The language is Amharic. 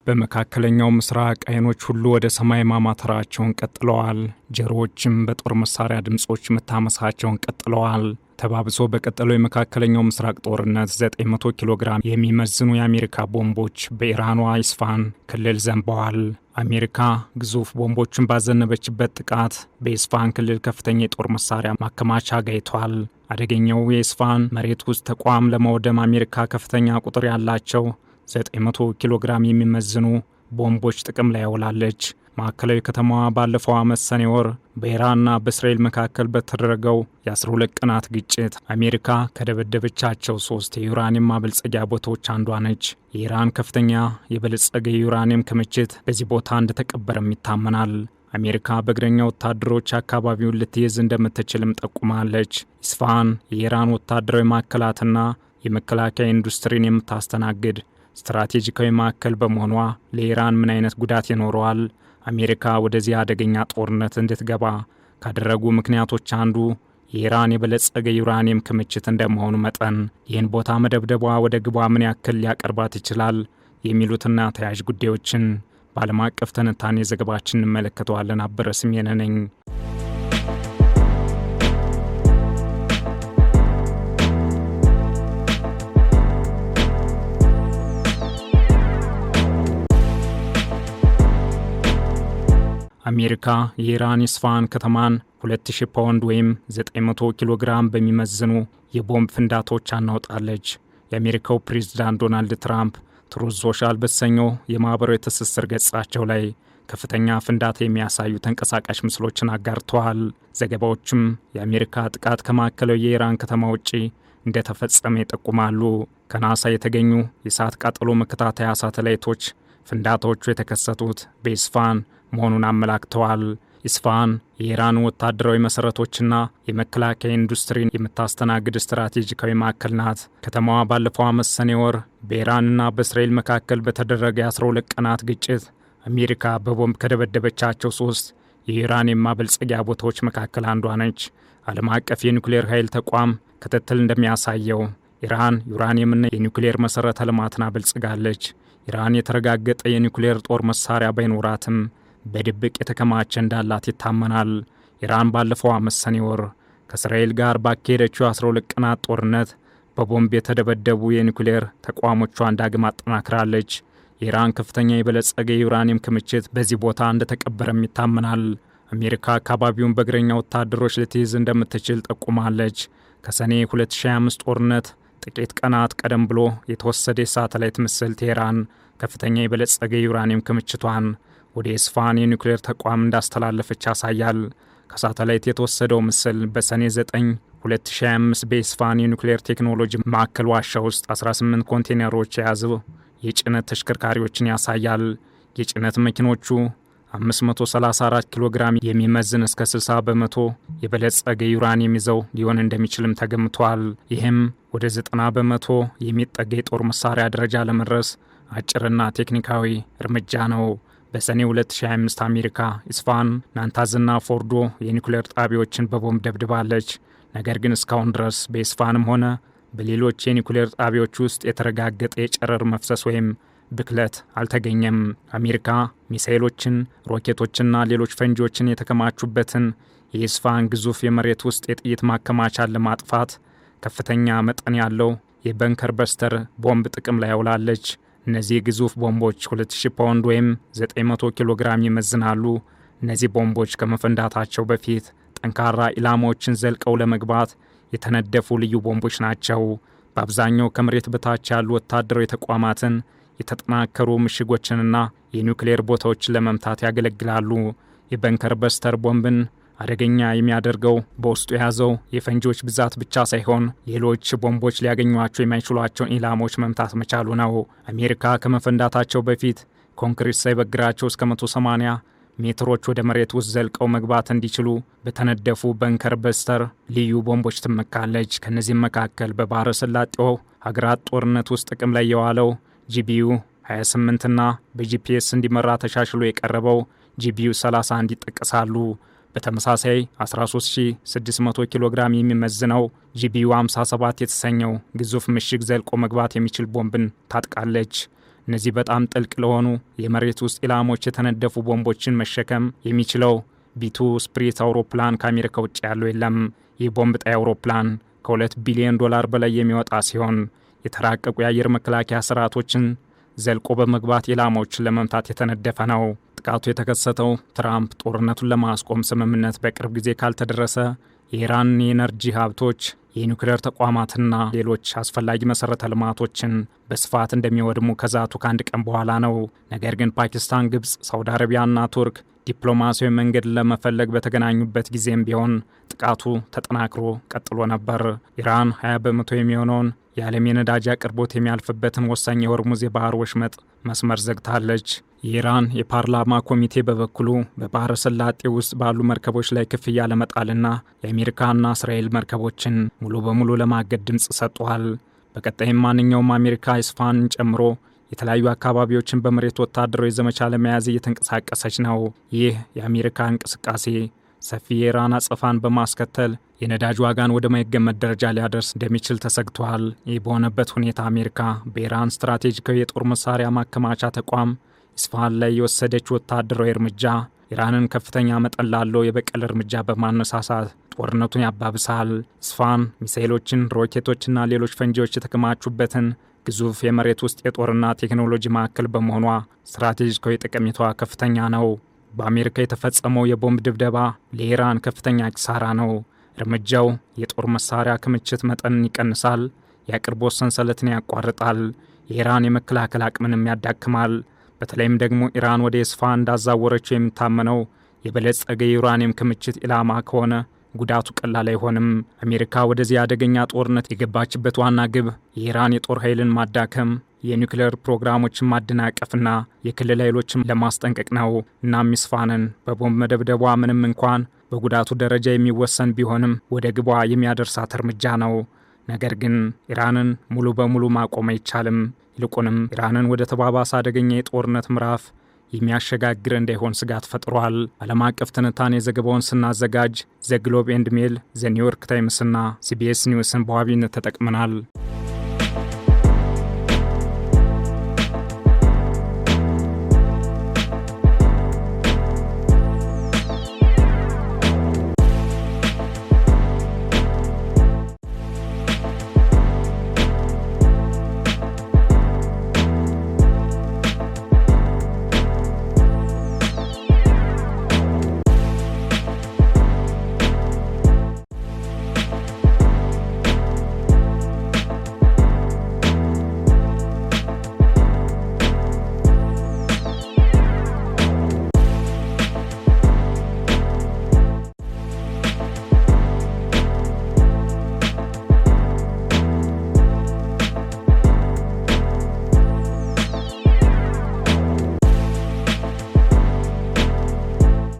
በመካከለኛው ምስራቅ አይኖች ሁሉ ወደ ሰማይ ማማተራቸውን ቀጥለዋል። ጆሮዎችም በጦር መሳሪያ ድምጾች መታመሳቸውን ቀጥለዋል። ተባብሶ በቀጠለው የመካከለኛው ምስራቅ ጦርነት 900 ኪሎ ግራም የሚመዝኑ የአሜሪካ ቦምቦች በኢራኗ ኢስፋሃን ክልል ዘንበዋል። አሜሪካ ግዙፍ ቦምቦችን ባዘነበችበት ጥቃት በኢስፋሃን ክልል ከፍተኛ የጦር መሳሪያ ማከማቻ ጋይቷል። አደገኛው የኢስፋሃን መሬት ውስጥ ተቋም ለማውደም አሜሪካ ከፍተኛ ቁጥር ያላቸው 900 ኪሎ ግራም የሚመዝኑ ቦምቦች ጥቅም ላይ ያውላለች። ማዕከላዊ ከተማዋ ባለፈው ዓመት ሰኔ ወር በኢራንና በእስራኤል መካከል በተደረገው የ12 ቀናት ግጭት አሜሪካ ከደበደበቻቸው 3 የዩራኒየም ማበልጸጊያ ቦታዎች አንዷ ነች። የኢራን ከፍተኛ የበለጸገ የዩራኒየም ክምችት በዚህ ቦታ እንደተቀበረም ይታመናል። አሜሪካ በእግረኛ ወታደሮች አካባቢውን ልትይዝ እንደምትችልም ጠቁማለች። ኢስፋሃን የኢራን ወታደራዊ ማዕከላትና የመከላከያ ኢንዱስትሪን የምታስተናግድ ስትራቴጂካዊ ማዕከል በመሆኗ ለኢራን ምን አይነት ጉዳት ይኖረዋል? አሜሪካ ወደዚህ አደገኛ ጦርነት እንድትገባ ካደረጉ ምክንያቶች አንዱ የኢራን የበለጸገ ዩራኒየም ክምችት እንደመሆኑ መጠን ይህን ቦታ መደብደቧ ወደ ግቧ ምን ያክል ሊያቀርባት ይችላል? የሚሉትና ተያያዥ ጉዳዮችን በዓለም አቀፍ ትንታኔ ዘገባችን እንመለከተዋለን። አበረ ስሜነ ነኝ። አሜሪካ የኢራን ኢስፋሃን ከተማን 2000 ፓውንድ ወይም 900 ኪሎ ግራም በሚመዝኑ የቦምብ ፍንዳቶች አናውጣለች። የአሜሪካው ፕሬዝዳንት ዶናልድ ትራምፕ ትሩዝ ሶሻል በተሰኘው የማህበራዊ ትስስር ገጻቸው ላይ ከፍተኛ ፍንዳታ የሚያሳዩ ተንቀሳቃሽ ምስሎችን አጋርተዋል። ዘገባዎችም የአሜሪካ ጥቃት ከማዕከላዊ የኢራን ከተማ ውጪ እንደተፈጸመ ይጠቁማሉ። ከናሳ የተገኙ የእሳት ቃጠሎ መከታተያ ሳተላይቶች ፍንዳታዎቹ የተከሰቱት በኢስፋሃን መሆኑን አመላክተዋል። ኢስፋሃን የኢራን ወታደራዊ መሠረቶችና የመከላከያ ኢንዱስትሪን የምታስተናግድ ስትራቴጂካዊ ማዕከል ናት። ከተማዋ ባለፈው ዓመት ሰኔ ወር በኢራንና በእስራኤል መካከል በተደረገ የ12 ቀናት ግጭት አሜሪካ በቦምብ ከደበደበቻቸው 3 የዩራኒየም ማበልጸጊያ ቦታዎች መካከል አንዷ ነች። ዓለም አቀፍ የኒውክሌር ኃይል ተቋም ክትትል እንደሚያሳየው ኢራን ዩራኒየምና የኒውክሌር መሠረተ ልማትን አበልጽጋለች። ኢራን የተረጋገጠ የኒውክሌር ጦር መሳሪያ ባይኖራትም በድብቅ የተከማቸ እንዳላት ይታመናል። ኢራን ባለፈው ዓመት ሰኔ ወር ከእስራኤል ጋር ባካሄደችው 12 ቀናት ጦርነት በቦምብ የተደበደቡ የኒውክሌር ተቋሞቿን ዳግም አጠናክራለች። የኢራን ከፍተኛ የበለጸገ የዩራኒየም ክምችት በዚህ ቦታ እንደተቀበረም ይታመናል። አሜሪካ አካባቢውን በእግረኛ ወታደሮች ልትይዝ እንደምትችል ጠቁማለች። ከሰኔ 2025 ጦርነት ጥቂት ቀናት ቀደም ብሎ የተወሰደ የሳተላይት ምስል ቴህራን ከፍተኛ የበለጸገ የዩራኒየም ክምችቷን ወደ ኢስፋሃን የኒውክሌር ተቋም እንዳስተላለፈች ያሳያል። ከሳተላይት የተወሰደው ምስል በሰኔ 9 2025 በኢስፋሃን የኒውክሌር ቴክኖሎጂ ማዕከል ዋሻ ውስጥ 18 ኮንቴነሮች የያዙ የጭነት ተሽከርካሪዎችን ያሳያል። የጭነት መኪኖቹ 534 ኪሎ ግራም የሚመዝን እስከ 60 በመቶ የበለጸገ ዩራኒየም ይዘው ሊሆን እንደሚችልም ተገምቷል። ይህም ወደ 90 በመቶ የሚጠጋ የጦር መሳሪያ ደረጃ ለመድረስ አጭርና ቴክኒካዊ እርምጃ ነው። በሰኔ 2025 አሜሪካ ኢስፋሃን፣ ናታንዝና ፎርዶ የኒውክሌር ጣቢያዎችን በቦምብ ደብድባለች። ነገር ግን እስካሁን ድረስ በኢስፋሃንም ሆነ በሌሎች የኒውክሌር ጣቢያዎች ውስጥ የተረጋገጠ የጨረር መፍሰስ ወይም ብክለት አልተገኘም። አሜሪካ ሚሳኤሎችን፣ ሮኬቶችና ሌሎች ፈንጂዎችን የተከማቹበትን የኢስፋሃን ግዙፍ የመሬት ውስጥ የጥይት ማከማቻን ለማጥፋት ከፍተኛ መጠን ያለው የበንከር በስተር ቦምብ ጥቅም ላይ ያውላለች። እነዚህ ግዙፍ ቦምቦች 2000 ፓውንድ ወይም 900 ኪሎ ግራም ይመዝናሉ። እነዚህ ቦምቦች ከመፈንዳታቸው በፊት ጠንካራ ኢላማዎችን ዘልቀው ለመግባት የተነደፉ ልዩ ቦምቦች ናቸው። በአብዛኛው ከመሬት በታች ያሉ ወታደራዊ ተቋማትን፣ የተጠናከሩ ምሽጎችንና የኒውክሌር ቦታዎችን ለመምታት ያገለግላሉ። የበንከር በስተር ቦምብን አደገኛ የሚያደርገው በውስጡ የያዘው የፈንጂዎች ብዛት ብቻ ሳይሆን ሌሎች ቦምቦች ሊያገኟቸው የማይችሏቸውን ኢላማዎች መምታት መቻሉ ነው። አሜሪካ ከመፈንዳታቸው በፊት ኮንክሪት ሳይበግራቸው እስከ 180 ሜትሮች ወደ መሬት ውስጥ ዘልቀው መግባት እንዲችሉ በተነደፉ በንከር በስተር ልዩ ቦምቦች ትመካለች። ከነዚህም መካከል በባህረ ሰላጤው ሀገራት ጦርነት ውስጥ ጥቅም ላይ የዋለው ጂቢዩ 28 እና በጂፒኤስ እንዲመራ ተሻሽሎ የቀረበው ጂቢዩ 31 ይጠቀሳሉ። በተመሳሳይ 13600 ኪሎ ግራም የሚመዝነው ጂቢዩ 57 የተሰኘው ግዙፍ ምሽግ ዘልቆ መግባት የሚችል ቦምብን ታጥቃለች። እነዚህ በጣም ጥልቅ ለሆኑ የመሬት ውስጥ ኢላማዎች የተነደፉ ቦምቦችን መሸከም የሚችለው ቢቱ ስፕሪት አውሮፕላን ከአሜሪካ ውጭ ያለው የለም። ይህ ቦምብ ጣይ አውሮፕላን ከ2 ቢሊዮን ዶላር በላይ የሚወጣ ሲሆን የተራቀቁ የአየር መከላከያ ስርዓቶችን ዘልቆ በመግባት ኢላማዎችን ለመምታት የተነደፈ ነው። ጥቃቱ የተከሰተው ትራምፕ ጦርነቱን ለማስቆም ስምምነት በቅርብ ጊዜ ካልተደረሰ የኢራን የኤነርጂ ሀብቶች፣ የኒውክሌር ተቋማትና ሌሎች አስፈላጊ መሠረተ ልማቶችን በስፋት እንደሚወድሙ ከዛቱ ከአንድ ቀን በኋላ ነው። ነገር ግን ፓኪስታን፣ ግብፅ፣ ሳውዲ አረቢያና ቱርክ ዲፕሎማሲያዊ መንገድ ለመፈለግ በተገናኙበት ጊዜም ቢሆን ጥቃቱ ተጠናክሮ ቀጥሎ ነበር። ኢራን 20 በመቶ የሚሆነውን የዓለም የነዳጅ አቅርቦት የሚያልፍበትን ወሳኝ የሆርሙዝ የባህር ወሽመጥ መስመር ዘግታለች። የኢራን የፓርላማ ኮሚቴ በበኩሉ በባህረ ሰላጤ ውስጥ ባሉ መርከቦች ላይ ክፍያ ለመጣልና የአሜሪካና እስራኤል መርከቦችን ሙሉ በሙሉ ለማገድ ድምፅ ሰጥቷል። በቀጣይም ማንኛውም አሜሪካ ኢስፋሃንን ጨምሮ የተለያዩ አካባቢዎችን በመሬት ወታደራዊ ዘመቻ ለመያዝ እየተንቀሳቀሰች ነው። ይህ የአሜሪካ እንቅስቃሴ ሰፊ የኢራን አጸፋን በማስከተል የነዳጅ ዋጋን ወደ ማይገመት ደረጃ ሊያደርስ እንደሚችል ተሰግቷል። ይህ በሆነበት ሁኔታ አሜሪካ በኢራን ስትራቴጂካዊ የጦር መሳሪያ ማከማቻ ተቋም ኢስፋሃን ላይ የወሰደች ወታደራዊ እርምጃ ኢራንን ከፍተኛ መጠን ላለው የበቀል እርምጃ በማነሳሳት ጦርነቱን ያባብሳል። ኢስፋሃን ሚሳኤሎችን፣ ሮኬቶችና ሌሎች ፈንጂዎች የተከማቹበትን ግዙፍ የመሬት ውስጥ የጦርና ቴክኖሎጂ ማዕከል በመሆኗ ስትራቴጂካዊ ጠቀሜታዋ ከፍተኛ ነው። በአሜሪካ የተፈጸመው የቦምብ ድብደባ ለኢራን ከፍተኛ ኪሳራ ነው። እርምጃው የጦር መሳሪያ ክምችት መጠንን ይቀንሳል፣ የአቅርቦት ሰንሰለትን ያቋርጣል፣ የኢራን የመከላከል አቅምንም ያዳክማል። በተለይም ደግሞ ኢራን ወደ ኢስፋሃን እንዳዛወረችው የሚታመነው የበለጸገ የዩራኒየም ክምችት ኢላማ ከሆነ ጉዳቱ ቀላል አይሆንም። አሜሪካ ወደዚህ አደገኛ ጦርነት የገባችበት ዋና ግብ የኢራን የጦር ኃይልን ማዳከም፣ የኒውክሌር ፕሮግራሞችን ማደናቀፍና የክልል ኃይሎችን ለማስጠንቀቅ ነው። እናም ኢስፋሃንን በቦምብ መደብደቧ ምንም እንኳን በጉዳቱ ደረጃ የሚወሰን ቢሆንም ወደ ግቧ የሚያደርሳት እርምጃ ነው። ነገር ግን ኢራንን ሙሉ በሙሉ ማቆም አይቻልም። ይልቁንም ኢራንን ወደ ተባባሰ አደገኛ የጦርነት ምዕራፍ የሚያሸጋግር እንዳይሆን ስጋት ፈጥሯል። ዓለም አቀፍ ትንታኔ ዘገባውን ስናዘጋጅ ዘ ግሎብ ኤንድ ሜል፣ ዘ ኒውዮርክ ታይምስና ሲቢኤስ ኒውስን በዋቢነት ተጠቅመናል።